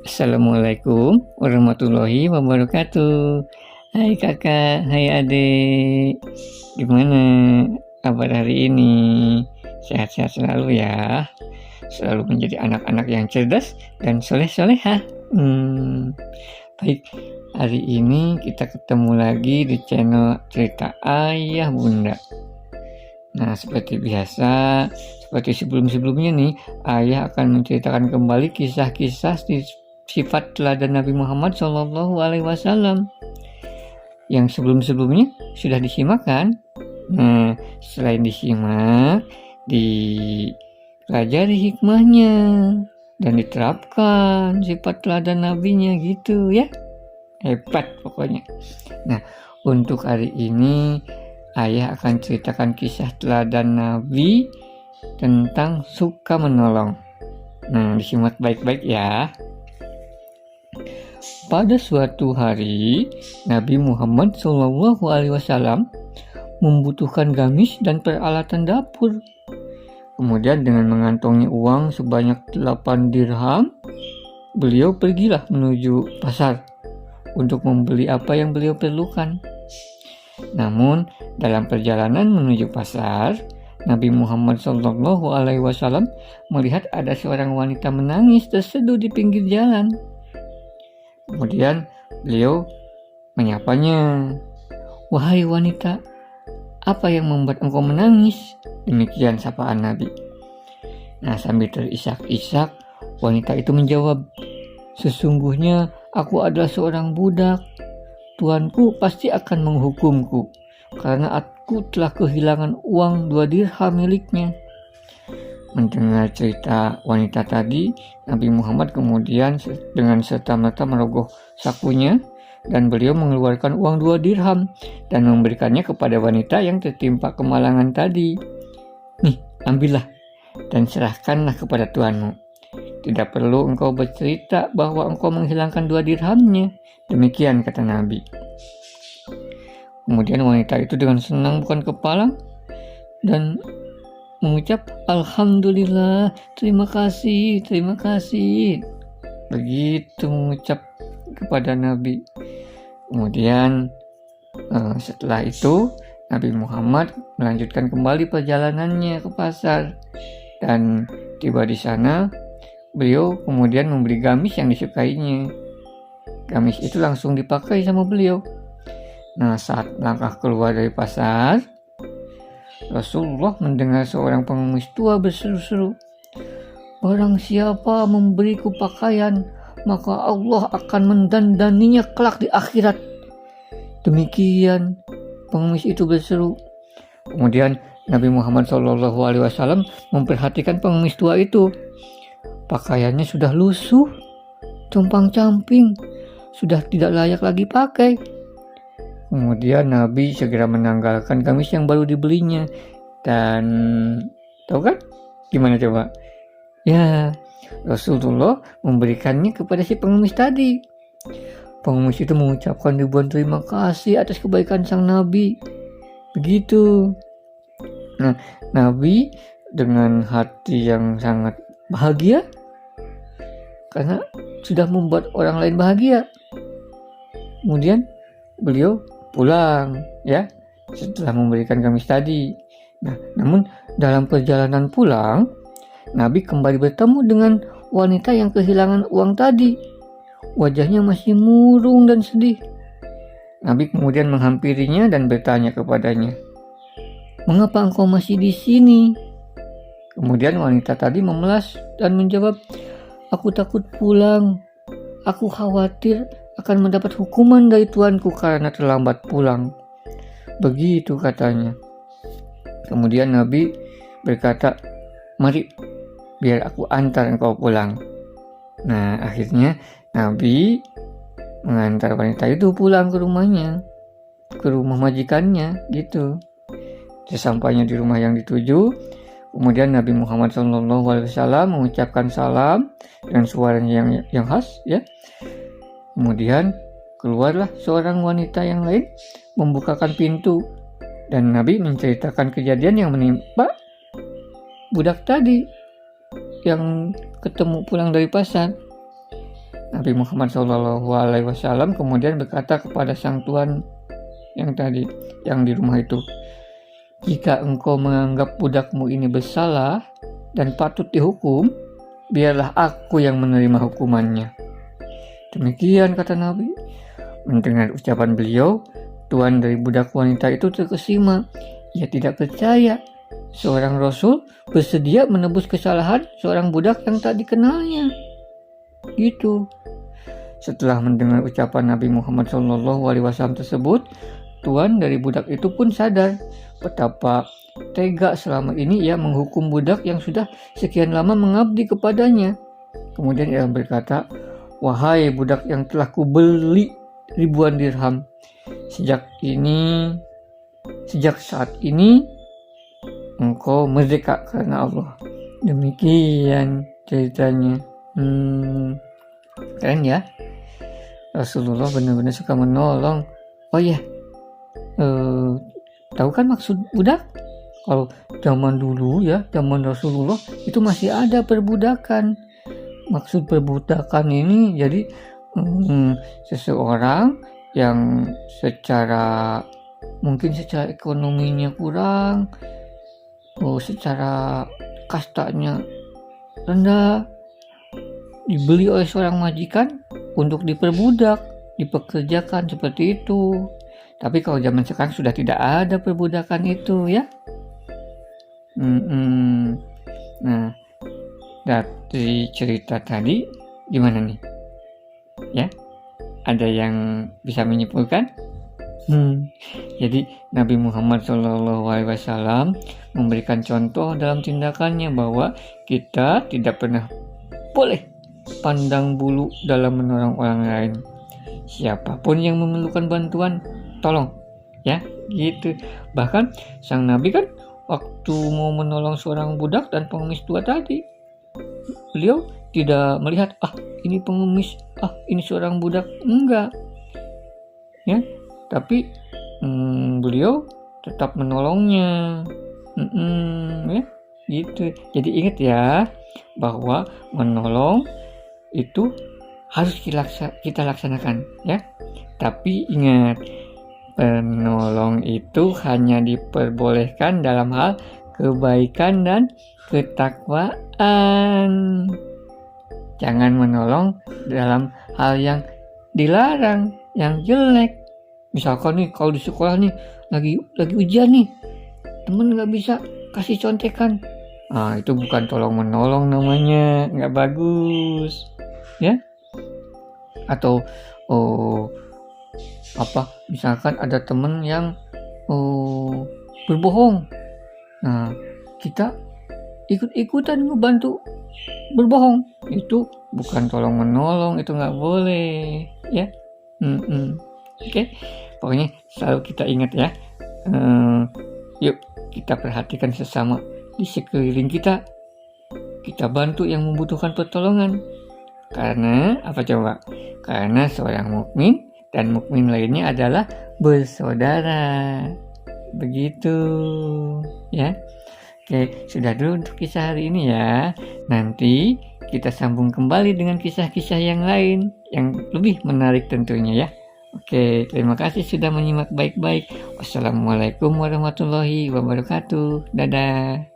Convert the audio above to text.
Assalamualaikum warahmatullahi wabarakatuh. Hai kakak, hai adik. Gimana kabar hari ini? Sehat-sehat selalu ya. Selalu menjadi anak-anak yang cerdas dan soleh-solehah. Baik, hari ini kita ketemu lagi di channel Cerita Ayah Bunda. Nah, seperti biasa, seperti sebelum-sebelumnya nih, Ayah akan menceritakan kembali kisah-kisah sifat teladan Nabi Muhammad SAW yang sebelum-sebelumnya sudah disimak kan? Nah, selain disimak, dipelajari hikmahnya dan diterapkan sifat teladan nabinya gitu ya. Hebat pokoknya. Nah, untuk hari ini Ayah akan ceritakan kisah teladan Nabi tentang suka menolong. Nah, disimak baik-baik ya. Pada suatu hari, Nabi Muhammad SAW membutuhkan gamis dan peralatan dapur. Kemudian dengan mengantongi uang sebanyak 8 dirham, beliau pergilah menuju pasar untuk membeli apa yang beliau perlukan. Namun, dalam perjalanan menuju pasar, Nabi Muhammad SAW melihat ada seorang wanita menangis terseduh di pinggir jalan. Kemudian beliau menyapanya, "Wahai wanita, apa yang membuat engkau menangis?" Demikian sapaan Nabi. Nah, sambil terisak-isak, wanita itu menjawab, "Sesungguhnya aku adalah seorang budak. Tuanku pasti akan menghukumku karena aku telah kehilangan uang 2 dirham miliknya." Mendengar cerita wanita tadi, Nabi Muhammad kemudian dengan serta-merta merogoh sakunya dan beliau mengeluarkan uang 2 dirham dan memberikannya kepada wanita yang tertimpa kemalangan tadi. "Nih, ambillah dan serahkanlah kepada tuanmu. Tidak perlu engkau bercerita bahwa engkau menghilangkan 2 dirhamnya." Demikian kata Nabi. Kemudian wanita itu dengan senang bukan kepala dan mengucap, "Alhamdulillah, terima kasih. Begitu mengucap kepada Nabi. Kemudian setelah itu Nabi Muhammad melanjutkan kembali perjalanannya ke pasar dan tiba di sana beliau kemudian membeli gamis yang disukainya. Gamis itu langsung dipakai sama beliau. Nah, saat langkah keluar dari pasar, Rasulullah mendengar seorang pengemis tua berseru-seru, "Barang siapa memberiku pakaian, maka Allah akan mendandaninya kelak di akhirat." Demikian pengemis itu berseru. Kemudian Nabi Muhammad SAW memperhatikan pengemis tua itu. Pakaiannya sudah lusuh, compang-camping, sudah tidak layak lagi pakai. Kemudian Nabi segera menanggalkan gamis yang baru dibelinya. Dan tahu kan gimana coba? Ya, Rasulullah memberikannya kepada si pengemis tadi. Pengemis itu mengucapkan ribuan terima kasih atas kebaikan sang Nabi. Begitu. Nah, Nabi dengan hati yang sangat bahagia karena sudah membuat orang lain bahagia. Kemudian beliau pulang ya setelah memberikan gamis tadi. Nah, namun dalam perjalanan pulang, Nabi kembali bertemu dengan wanita yang kehilangan uang tadi. Wajahnya masih murung dan sedih. Nabi kemudian menghampirinya dan bertanya kepadanya, "Mengapa engkau masih di sini?" Kemudian wanita tadi memelas dan menjawab, "Aku takut pulang. Aku khawatir akan mendapat hukuman dari tuanku karena terlambat pulang." Begitu katanya. Kemudian Nabi berkata, "Mari, biar aku antar engkau pulang." Nah, akhirnya Nabi mengantar wanita itu pulang ke rumahnya, ke rumah majikannya gitu. Sesampainya di rumah yang dituju, kemudian Nabi Muhammad SAW mengucapkan salam dengan suaranya yang khas ya. Kemudian keluarlah seorang wanita yang lain membukakan pintu dan Nabi menceritakan kejadian yang menimpa budak tadi yang ketemu pulang dari pasar. Nabi Muhammad SAW kemudian berkata kepada sang tuan yang tadi, yang di rumah itu, "Jika engkau menganggap budakmu ini bersalah dan patut dihukum, biarlah aku yang menerima hukumannya." Demikian kata Nabi. Mendengar ucapan beliau, tuan dari budak wanita itu terkesima. Ia tidak percaya seorang Rasul bersedia menebus kesalahan seorang budak yang tak dikenalnya. Gitu. Setelah mendengar ucapan Nabi Muhammad SAW tersebut, tuan dari budak itu pun sadar betapa tega selama ini ia menghukum budak yang sudah sekian lama mengabdi kepadanya. Kemudian ia berkata, "Wahai budak yang telah kubeli ribuan dirham, sejak saat ini engkau merdeka karena Allah." Demikian ceritanya. Keren ya. Rasulullah benar-benar suka menolong. Oh iya, tahu kan maksud budak? Kalau zaman dulu ya, zaman Rasulullah itu masih ada perbudakan. Maksud perbudakan ini jadi seseorang yang mungkin secara ekonominya kurang, secara kastanya rendah, dibeli oleh seorang majikan untuk diperbudak, dipekerjakan seperti itu. Tapi kalau zaman sekarang sudah tidak ada perbudakan itu ya. Nah, dari cerita tadi gimana nih? Ya, ada yang bisa menyimpulkan? Jadi Nabi Muhammad SAW memberikan contoh dalam tindakannya bahwa kita tidak pernah boleh pandang bulu dalam menolong orang lain. Siapapun yang memerlukan bantuan, tolong, ya, gitu. Bahkan sang Nabi kan waktu mau menolong seorang budak dan pengemis tua tadi, beliau tidak melihat, ini pengemis, ini seorang budak, enggak, ya. Tapi beliau tetap menolongnya, ya, gitu. Jadi ingat ya, bahwa menolong itu harus kita laksanakan ya. Tapi ingat, penolong itu hanya diperbolehkan dalam hal kebaikan dan ketakwaan. Jangan menolong dalam hal yang dilarang, yang jelek. Misalkan nih, kalau di sekolah nih lagi ujian nih, temen nggak bisa kasih contekan, itu bukan tolong menolong namanya, nggak bagus, ya. Atau misalkan ada temen yang berbohong, kita ikut-ikutan ngebantu berbohong, itu bukan tolong menolong, itu nggak boleh, ya. Oke, pokoknya selalu kita ingat ya. Yuk kita perhatikan sesama di sekeliling kita. Kita bantu yang membutuhkan pertolongan. Karena apa coba? Karena seorang mukmin dan mukmin lainnya adalah bersaudara. Begitu, ya. Oke, sudah dulu untuk kisah hari ini ya. Nanti kita sambung kembali dengan kisah-kisah yang lain yang lebih menarik tentunya ya. Oke, terima kasih sudah menyimak baik-baik. Wassalamualaikum warahmatullahi wabarakatuh. Dadah.